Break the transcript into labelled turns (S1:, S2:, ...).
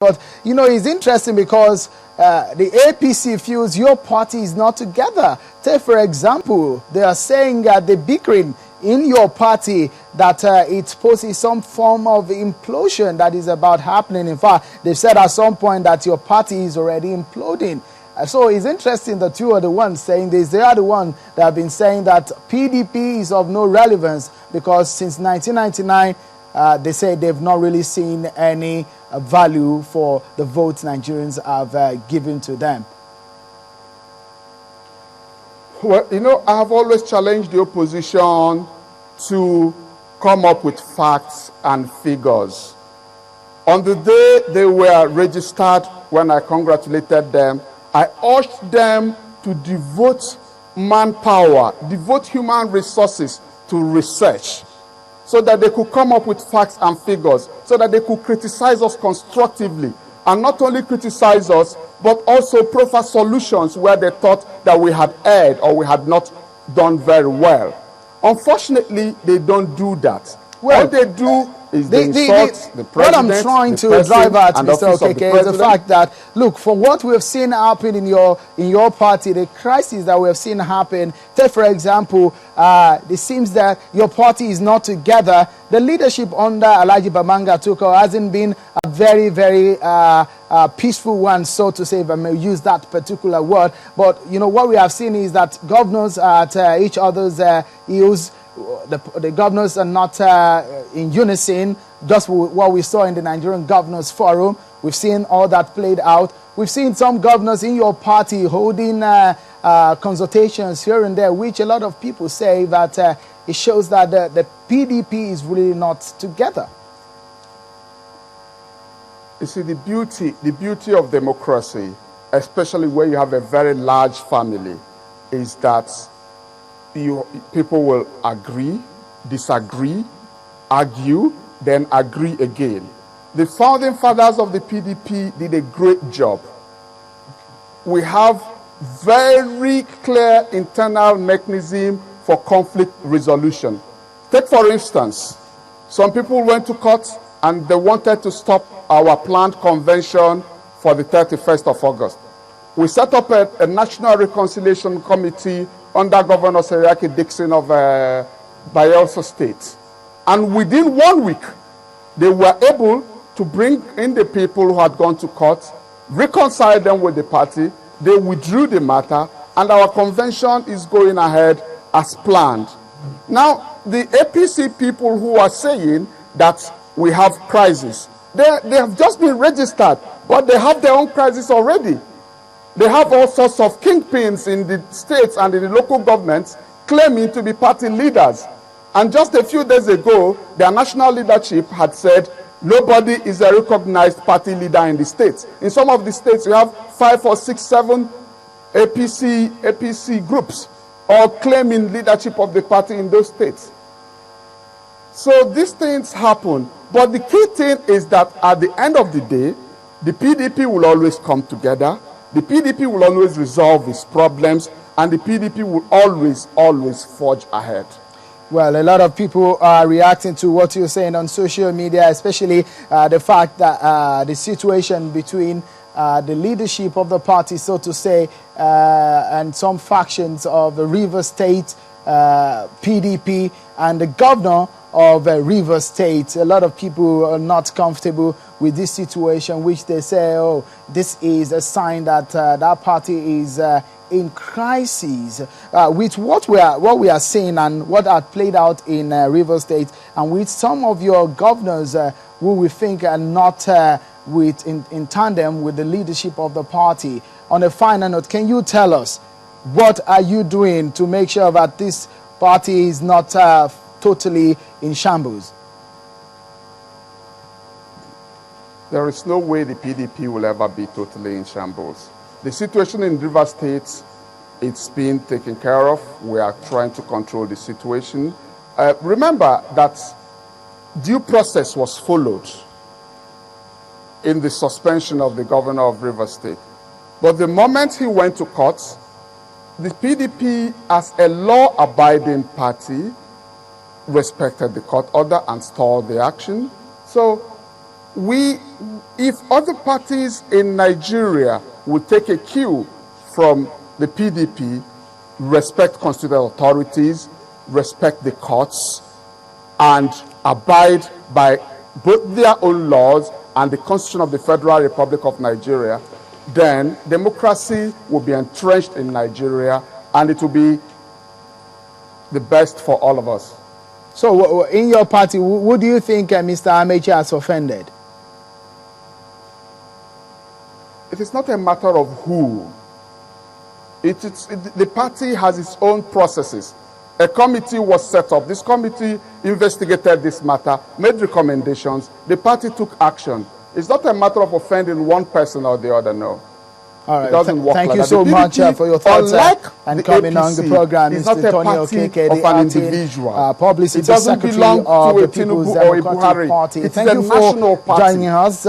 S1: But, you know, it's interesting because the APC feels your party is not together. Take, for example, they are saying the bickering in your party that it poses some form of implosion that is about happening. In fact, they've said at some point that your party is already imploding. So it's interesting that you are the ones saying this. They are the ones that have been saying that PDP is of no relevance because since 1999, they say they've not really seen any value for the votes Nigerians have given to them.
S2: Well, you know, I have always challenged the opposition to come up with facts and figures. On the day they were registered, when I congratulated them, I urged them to devote manpower, devote human resources to research, so that they could come up with facts and figures, so that they could criticize us constructively. And not only criticize us, but also proffer solutions where they thought that we had erred or we had not done very well. Unfortunately, they don't do that.
S1: Well,
S2: all they do is they insult the president.
S1: What I'm trying to drive at, Mr. Okeke, is the fact that, look, from what we've seen happen in your party, the crisis that we have seen happen, take for example, it seems that your party is not together. The leadership under Alhaji Bamanga Tuko hasn't been a very, very peaceful one, so to say, if I may use that particular word. But, you know, what we have seen is that governors at each other's heels. The governors are not in unison. Just what we saw in the Nigerian Governors Forum. We've seen all that played out. We've seen some governors in your party holding consultations here and there, which a lot of people say that it shows that the PDP is really not together.
S2: You see, the beauty of democracy, especially where you have a very large family, is that people will agree, disagree, argue, then agree again. The founding fathers of the PDP did a great job. We have very clear internal mechanism for conflict resolution. Take, for instance, some people went to court and they wanted to stop our planned convention for the 31st of August. We set up a National Reconciliation Committee under Governor Seriake Dixon of Bayelsa State. And within 1 week, they were able to bring in the people who had gone to court, reconcile them with the party, they withdrew the matter, and our convention is going ahead as planned. Now, the APC people who are saying that we have crisis, they have just been registered, but they have their own crisis already. They have all sorts of kingpins in the states and in the local governments claiming to be party leaders. And just a few days ago, their national leadership had said nobody is a recognized party leader in the states. In some of the states, you have 5 or 6, 7 APC groups all claiming leadership of the party in those states. So these things happen. But the key thing is that at the end of the day, the PDP will always come together. The PDP will always resolve its problems, and the PDP will always forge ahead.
S1: Well, a lot of people are reacting to what you're saying on social media, especially the fact that the situation between the leadership of the party, so to say, and some factions of the Rivers State PDP and the governor of Rivers State. A lot of people are not comfortable with this situation, which they say, oh, this is a sign that that party is in crisis. With what we are seeing and what had played out in Rivers State, and with some of your governors who we think are not in tandem with the leadership of the party. On a final note, can you tell us what are you doing to make sure that this party is not totally in shambles?
S2: There is no way the PDP will ever be totally in shambles. The situation in Rivers State, it's been taken care of. We are trying to control the situation. Remember that due process was followed in the suspension of the governor of Rivers State. But the moment he went to court, the PDP, as a law-abiding party, respected the court order and stalled the action. So if other parties in Nigeria would take a cue from the PDP, respect constitutional authorities, respect the courts, and abide by both their own laws and the Constitution of the Federal Republic of Nigeria, then democracy will be entrenched in Nigeria, and it will be the best for all of us.
S1: So in your party, who do you think Mr. Amaechi has offended?
S2: It is not a matter of who. The party has its own processes. A committee was set up. This committee investigated this matter, made recommendations. The party took action. It's not a matter of offending one person or the other, no.
S1: All right.
S2: It doesn't work
S1: Thank
S2: like
S1: you
S2: that.
S1: so much for your thoughts and coming
S2: APC,
S1: on the program.
S2: It's not
S1: Mr.
S2: a
S1: Tony
S2: party
S1: Okeke,
S2: of an individual.
S1: Publicity
S2: It doesn't
S1: Secretary
S2: belong
S1: of
S2: to
S1: the
S2: a
S1: People's
S2: Tinubu or a
S1: Democratic
S2: Buhari.
S1: Party.
S2: It's
S1: Thank
S2: a
S1: you
S2: national
S1: for
S2: party.
S1: joining us.